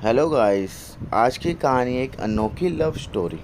Hello guys. आज की कहानी एक अनोखी लव स्टोरी।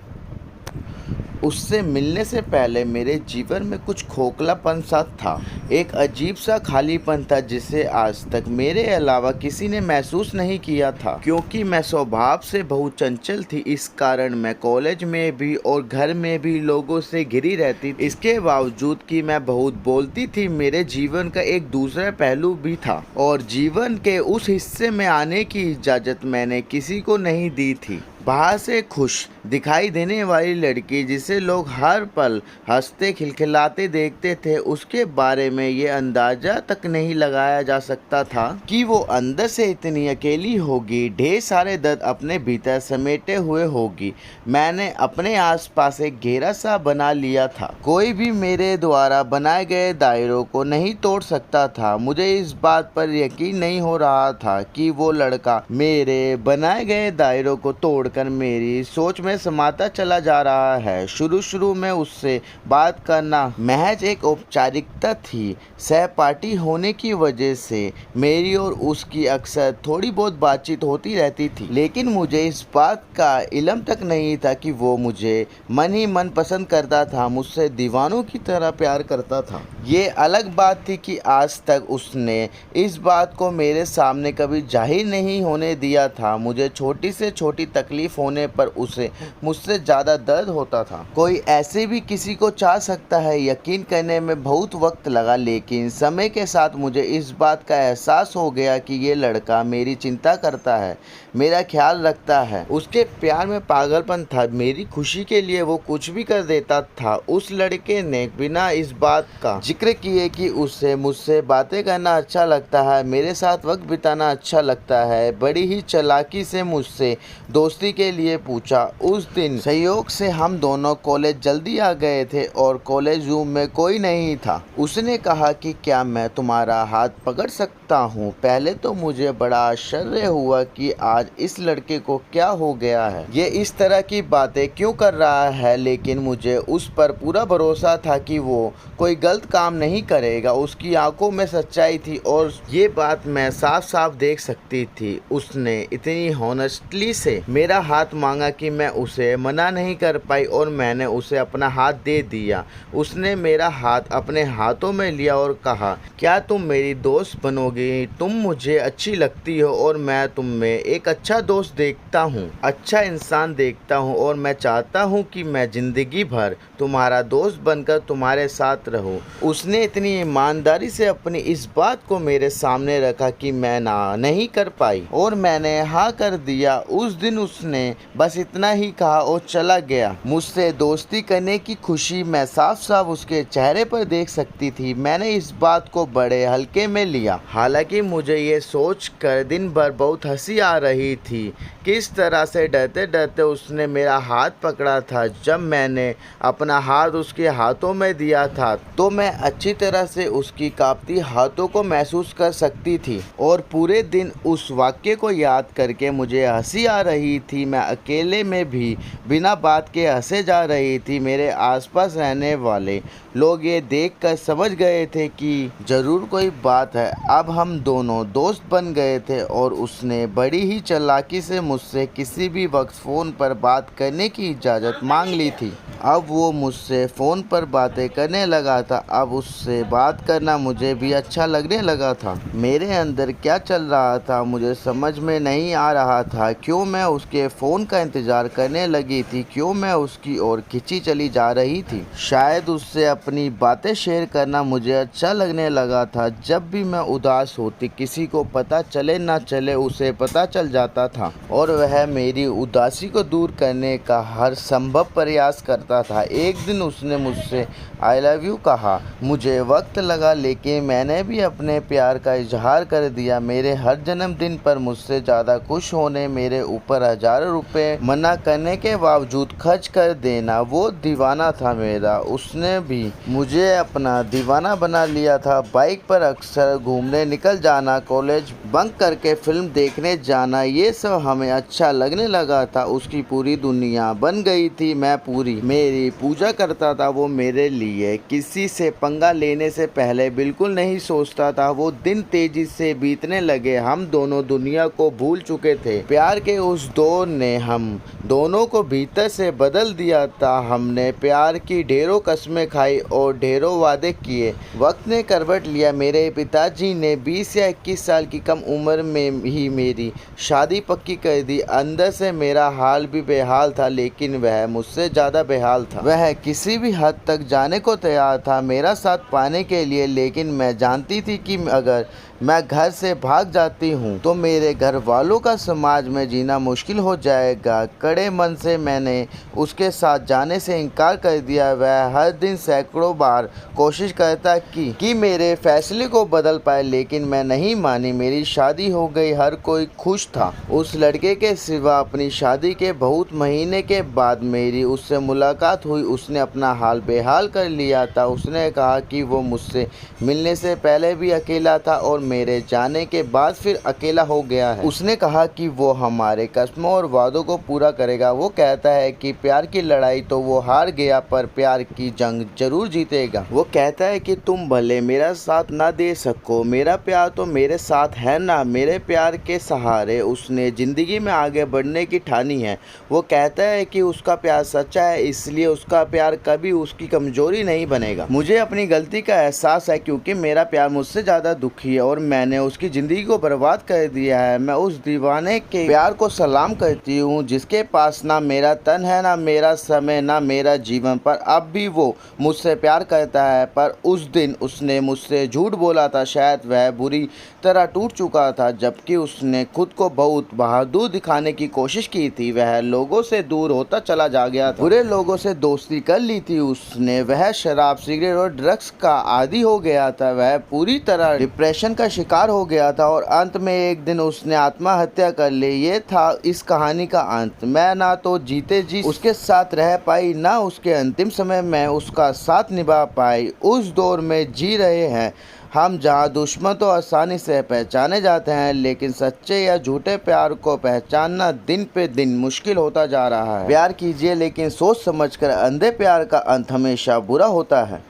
उससे मिलने से पहले मेरे जीवन में कुछ खोखलापन सा था। एक अजीब सा खालीपन था जिसे आज तक मेरे अलावा किसी ने महसूस नहीं किया था। क्योंकि मैं स्वभाव से बहुत चंचल थी, इस कारण मैं कॉलेज में भी और घर में भी लोगों से घिरी रहती थी। इसके बावजूद कि मैं बहुत बोलती थी, मेरे जीवन का एक दूसरा पहलू भी था और जीवन के उस हिस्से में आने की इजाज़त मैंने किसी को नहीं दी थी। बाहर से खुश दिखाई देने वाली लड़की जिसे लोग हर पल हंसते खिलखिलाते देखते थे, उसके बारे में ये अंदाजा तक नहीं लगाया जा सकता था कि वो अंदर से इतनी अकेली होगी, ढेर सारे दर्द अपने भीतर समेटे हुए होगी। मैंने अपने आसपास एक घेरा सा बना लिया था। कोई भी मेरे द्वारा बनाए गए दायरों को नहीं तोड़ सकता था। मुझे इस बात पर यकीन नहीं हो रहा था कि वो लड़का मेरे बनाए गए दायरों को तोड़ कर मेरी सोच में समाता चला जा रहा है। शुरू में उससे बात करना महज एक औपचारिकता थी। सहपाठी होने की वजह से मेरी और उसकी अक्सर थोड़ी बहुत बातचीत होती रहती थी, लेकिन मुझे इस बात का इल्म तक नहीं था कि वो मुझे मन ही मन पसंद करता था, मुझसे दीवानों की तरह प्यार करता था। ये अलग बात थी कि आज तक उसने इस बात को मेरे सामने कभी जाहिर नहीं होने दिया था। मुझे छोटी से छोटी तकलीफ होने पर उसे मुझसे ज़्यादा दर्द होता था। कोई ऐसे भी किसी को चाह सकता है, यकीन करने में बहुत वक्त लगा, लेकिन समय के साथ मुझे इस बात का एहसास हो गया कि ये लड़का मेरी चिंता करता है, मेरा ख्याल रखता है। उसके प्यार में पागलपन था, मेरी खुशी के लिए वो कुछ भी कर देता था। उस लड़के ने बिना इस बात का जिक्र किए कि उसे मुझसे बातें करना अच्छा लगता है, मेरे साथ वक्त बिताना अच्छा लगता है, बड़ी ही चालाकी से मुझसे दोस्ती के लिए पूछा। उस दिन संयोग से हम दोनों कॉलेज जल्दी आ गए थे और कॉलेज रूम में कोई नहीं था। उसने कहा कि क्या मैं तुम्हारा हाथ पकड़ सकता हूँ। पहले तो मुझे बड़ा आश्चर्य हुआ कि आज इस लड़के को क्या हो गया है, ये इस तरह की बातें क्यों कर रहा है, लेकिन मुझे उस पर पूरा भरोसा था कि वो कोई गलत काम नहीं करेगा। उसकी आंखों में सच्चाई थी और ये बात मैं साफ साफ देख सकती थी। उसने इतनी हॉनेस्टली से मेरा हाथ मांगा कि मैं उसे मना नहीं कर पाई और मैंने उसे अपना हाथ दे दिया। उसने मेरा हाथ अपने हाथों में लिया और कहा, क्या तुम मेरी दोस्त बनोगी? तुम मुझे अच्छी लगती हो और मैं तुम में एक अच्छा दोस्त देखता हूँ, अच्छा इंसान देखता हूँ और मैं चाहता हूँ कि मैं जिंदगी भर तुम्हारा दोस्त बनकर तुम्हारे साथ रहूं। उसने इतनी ईमानदारी से अपनी इस बात को मेरे सामने रखा कि मैं ना नहीं कर पाई और मैंने हाँ कर दिया। उस दिन उसने बस इतना ही कहा और चला गया। मुझसे दोस्ती करने की खुशी मैं साफ साफ उसके चेहरे पर देख सकती थी। मैंने इस बात को बड़े हल्के में लिया, हालांकि मुझे ये सोच कर दिन भर बहुत हंसी आ रही थी किस तरह से डरते डरते उसने मेरा हाथ पकड़ा था। जब मैंने अपना हाथ उसके हाथों में दिया था तो मैं अच्छी तरह से उसकी कांपती हाथों को महसूस कर सकती थी और पूरे दिन उस वाक्य को याद करके मुझे हंसी आ रही थी। मैं अकेले में भी बिना बात के हंसे जा रही थी। मेरे आसपास रहने वाले लोग ये देखकर समझ गए थे कि ज़रूर कोई बात है। अब हम दोनों दोस्त बन गए थे और उसने बड़ी ही चालाकी से मुझसे किसी भी वक्त फ़ोन पर बात करने की इजाज़त मांग ली थी। अब वो मुझसे फ़ोन पर बातें करने लगा था। अब उससे बात करना मुझे भी अच्छा लगने लगा था। मेरे अंदर क्या चल रहा था मुझे समझ में नहीं आ रहा था। क्यों मैं उसके फ़ोन का इंतज़ार करने लगी थी, क्यों मैं उसकी ओर खिंची चली जा रही थी। शायद उससे अपनी बातें शेयर करना मुझे अच्छा लगने लगा था। जब भी मैं उदास होती, किसी को पता चले ना चले उसे पता चल जाता था और वह मेरी उदासी को दूर करने का हर संभव प्रयास करता था। एक दिन उसने मुझसे आई लव यू कहा। मुझे वक्त लगा, लेकिन मैंने भी अपने प्यार का इजहार कर दिया। मेरे हर जन्मदिन पर मुझसे ज़्यादा खुश होने, मेरे ऊपर हज़ारों रुपए मना करने के बावजूद खर्च कर देना, वो दीवाना था मेरा। उसने भी मुझे अपना दीवाना बना लिया था। बाइक पर अक्सर घूमने निकल जाना, कॉलेज बंक करके फिल्म देखने जाना, ये सब हमें अच्छा लगने लगा था। उसकी पूरी दुनिया बन गई थी, मैं पूरी। मेरी पूजा करता था वो मेरे लिए, किसी से पंगा लेने से पहले बिल्कुल नहीं सोचता था। वो दिन तेजी से बीतने लगे, हम दोनों दुनिया को भूल चुके थे। प्यार के उस दौर ने हम दोनों को भीतर से बदल दिया था। हमने प्यार की ढेरों कस्में खाई और ढेरों वादे किए। वक्त ने करवट लिया, मेरे पिताजी ने 20 या 21 साल की कम उम्र में ही मेरी शादी पक्की कर दी। अंदर से मेरा हाल भी बेहाल था, लेकिन वह मुझसे ज़्यादा बेहाल था। वह किसी भी हद तक जाने को तैयार था मेरा साथ पाने के लिए, लेकिन मैं जानती थी कि अगर मैं घर से भाग जाती हूँ तो मेरे घर वालों का समाज में जीना मुश्किल हो जाएगा। कड़े मन से मैंने उसके साथ जाने से इनकार कर दिया। वह हर दिन सैकड़ों बार कोशिश करता कि मेरे फैसले को बदल पाए, लेकिन मैं नहीं मानी। मेरी शादी हो गई, हर कोई खुश था उस लड़के के सिवा। अपनी शादी के बहुत महीने के बाद मेरी उससे मुलाकात हुई। उसने अपना हाल बेहाल कर लिया था। उसने कहा कि वो मुझसे मिलने से पहले भी अकेला था और मेरे जाने के बाद फिर अकेला हो गया है। उसने कहा कि वो हमारे कस्मों और वादों को पूरा करेगा। वो कहता है कि प्यार की लड़ाई तो वो हार गया, पर प्यार की जंग जरूर जीतेगा। वो कहता है कि तुम भले मेरा साथ ना दे सको, मेरा प्यार तो मेरे साथ है ना। मेरे प्यार के सहारे उसने जिंदगी में आगे बढ़ने की ठानी है। वो कहता है कि उसका प्यार सच्चा है, इसलिए उसका प्यार कभी उसकी कमजोरी नहीं बनेगा। मुझे अपनी गलती का एहसास है, क्योंकि मेरा प्यार मुझसे ज़्यादा दुखी है और मैंने उसकी ज़िंदगी को बर्बाद कर दिया है। मैं उस दीवाने के प्यार को सलाम करती हूँ जिसके पास ना मेरा तन है, ना मेरा समय, ना मेरा जीवन, पर अब भी वो मुझसे प्यार करता है। पर उस दिन उसने मुझसे झूठ बोला था। शायद वह बुरी तरह टूट चुका था, जबकि उसने खुद को बहुत बहादुर दिखाने की कोशिश की थी। वह लोगों से दूर होता चला जा गया था, बुरे लोगों से दोस्ती कर ली थी उसने। वह शराब, सिगरेट और ड्रग्स का आदी हो गया था। वह पूरी तरह डिप्रेशन का शिकार हो गया था और अंत में एक दिन उसने आत्महत्या कर ली। ये था इस कहानी का अंत। मैं ना तो जीते जी उसके साथ रह पाई, ना उसके अंतिम समय में उसका साथ निभा पाई। उस दौर में जी रहे हैं हम जहां दुश्मन तो आसानी से पहचाने जाते हैं, लेकिन सच्चे या झूठे प्यार को पहचानना दिन पे दिन मुश्किल होता जा रहा है। प्यार कीजिए, लेकिन सोच समझकर। अंधे प्यार का अंत हमेशा बुरा होता है।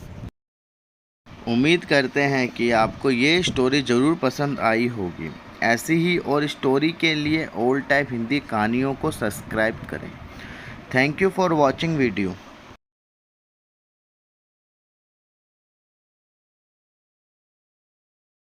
उम्मीद करते हैं कि आपको ये स्टोरी ज़रूर पसंद आई होगी। ऐसी ही और स्टोरी के लिए ओल्ड टाइप हिंदी कहानियों को सब्सक्राइब करें। Thank you for watching video.